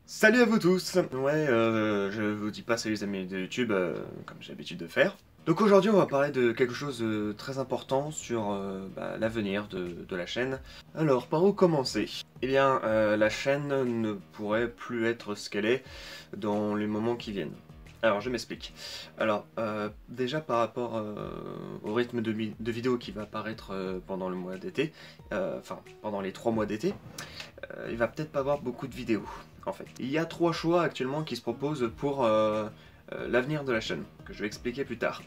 Salut à vous tous. Je vous dis pas salut les amis de YouTube, comme j'ai l'habitude de faire. Donc aujourd'hui on va parler de quelque chose de très important sur l'avenir de la chaîne. Alors par où commencer? Eh bien la chaîne ne pourrait plus être ce qu'elle est dans les moments qui viennent. Alors je m'explique. Alors déjà par rapport au rythme de vidéos qui va apparaître pendant le mois d'été, enfin pendant les 3 mois d'été, il va peut-être pas avoir beaucoup de vidéos, en fait. Il y a 3 choix actuellement qui se proposent pour l'avenir de la chaîne, que je vais expliquer plus tard.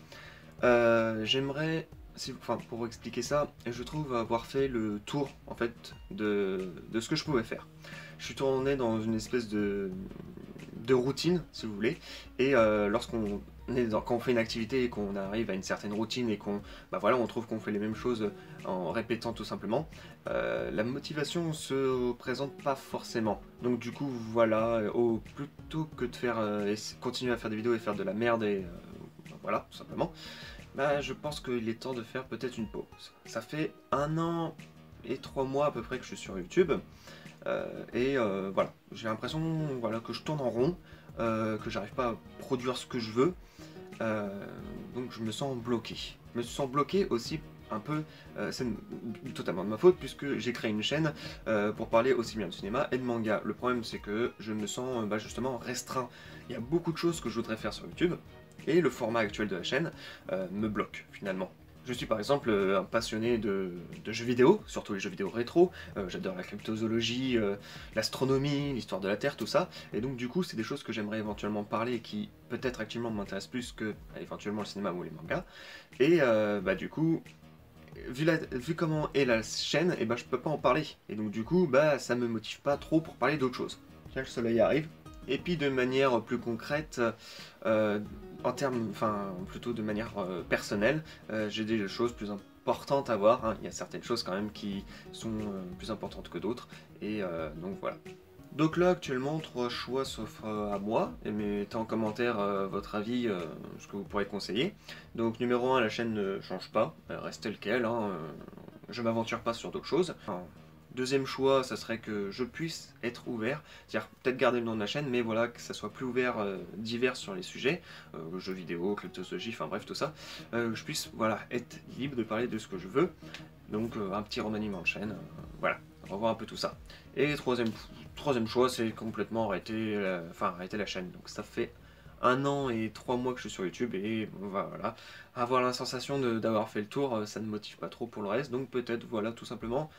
J'aimerais, pour expliquer ça, je trouve avoir fait le tour, en fait, de ce que je pouvais faire. Je suis tourné dans une espèce de routine, si vous voulez, et quand on fait une activité et qu'on arrive à une certaine routine et on trouve qu'on fait les mêmes choses en répétant tout simplement, la motivation se présente pas forcément. Donc du coup voilà, plutôt que de continuer à faire des vidéos et faire de la merde voilà, tout simplement, je pense qu'il est temps de faire peut-être une pause. Ça fait 1 an et 3 mois à peu près que je suis sur YouTube. Voilà, j'ai l'impression que je tourne en rond, que j'arrive pas à produire ce que je veux, donc je me sens bloqué. Je me sens bloqué aussi un peu, c'est totalement de ma faute puisque j'ai créé une chaîne pour parler aussi bien de cinéma et de manga. Le problème c'est que je me sens justement restreint. Il y a beaucoup de choses que je voudrais faire sur YouTube et le format actuel de la chaîne me bloque finalement. Je suis par exemple un passionné de jeux vidéo, surtout les jeux vidéo rétro, j'adore la cryptozoologie, l'astronomie, l'histoire de la Terre, tout ça, et donc du coup c'est des choses que j'aimerais éventuellement parler et qui peut-être actuellement m'intéressent plus que éventuellement le cinéma ou les mangas, et du coup, vu comment est la chaîne, je peux pas en parler, et donc du coup ça me motive pas trop pour parler d'autre chose. Tiens, le soleil arrive. Et puis de manière plus concrète, plutôt de manière personnelle, j'ai des choses plus importantes à voir, hein. Il y a certaines choses quand même qui sont plus importantes que d'autres, et donc voilà. Donc là actuellement 3 choix s'offrent à moi, et mettez en commentaire votre avis, ce que vous pourrez conseiller. Donc numéro 1, la chaîne ne change pas, elle reste telle quelle, hein, je m'aventure pas sur d'autres choses. Enfin, deuxième choix, ça serait que je puisse être ouvert, c'est-à-dire peut-être garder le nom de la chaîne, mais voilà, que ça soit plus ouvert, divers sur les sujets, jeux vidéo, cryptozoologie, enfin bref, tout ça, que je puisse être libre de parler de ce que je veux, donc un petit remaniement de chaîne, voilà, revoir un peu tout ça. Et troisième choix, c'est complètement arrêter la chaîne, donc ça fait 1 an et 3 mois que je suis sur YouTube et voilà, avoir la sensation d'avoir fait le tour, ça ne motive pas trop pour le reste, donc peut-être voilà tout simplement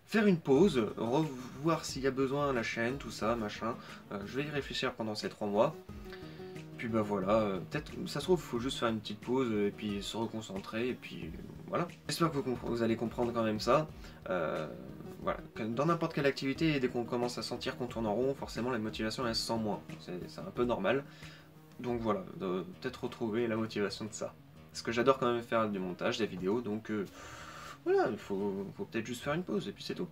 faire une pause, revoir s'il y a besoin la chaîne, tout ça, machin. Je vais y réfléchir pendant ces 3 mois. Puis voilà, peut-être, ça se trouve, il faut juste faire une petite pause et puis se reconcentrer et puis voilà. J'espère que vous allez comprendre quand même ça. Voilà, dans n'importe quelle activité, dès qu'on commence à sentir qu'on tourne en rond, forcément la motivation elle se sent moins. C'est un peu normal. Donc voilà, peut-être retrouver la motivation de ça. Parce que j'adore quand même faire du montage, des vidéos, donc voilà, faut peut-être juste faire une pause et puis c'est tout.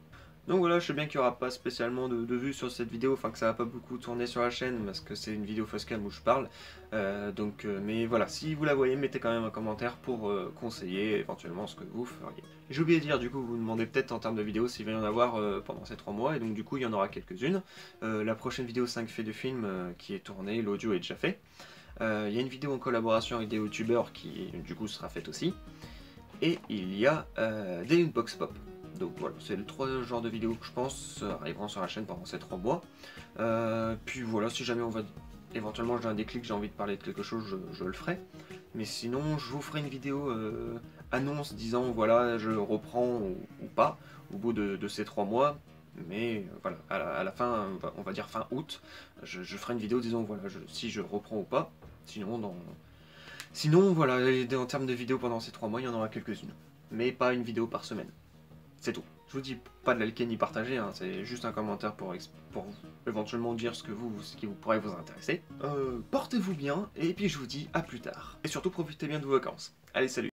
Donc voilà, je sais bien qu'il n'y aura pas spécialement de vues sur cette vidéo, enfin que ça va pas beaucoup tourner sur la chaîne parce que c'est une vidéo facecam où je parle. Mais voilà, si vous la voyez, mettez quand même un commentaire pour conseiller éventuellement ce que vous feriez. J'ai oublié de dire, du coup, vous demandez peut-être en termes de vidéos s'il va y en avoir pendant ces 3 mois, et donc du coup il y en aura quelques-unes. La prochaine vidéo 5 faits de film qui est tournée, l'audio est déjà fait. Il y a une vidéo en collaboration avec des youtubeurs qui du coup sera faite aussi. Et il y a des Unbox Pop. Donc voilà, c'est les 3 genres de vidéos que je pense arriveront sur la chaîne pendant ces 3 mois. Puis voilà, si jamais éventuellement j'ai un déclic, j'ai envie de parler de quelque chose, je le ferai. Mais sinon, je vous ferai une vidéo annonce disant voilà, je reprends ou pas au bout de ces 3 mois. Mais voilà, à la fin, on va dire fin août, je ferai une vidéo disant voilà, si je reprends ou pas. Sinon voilà, en termes de vidéos pendant ces 3 mois, il y en aura quelques-unes. Mais pas une vidéo par semaine. C'est tout. Je vous dis pas de la liker ni partager, hein, c'est juste un commentaire pour éventuellement dire ce qui vous pourrait vous intéresser. Portez-vous bien, et puis je vous dis à plus tard. Et surtout profitez bien de vos vacances. Allez, salut!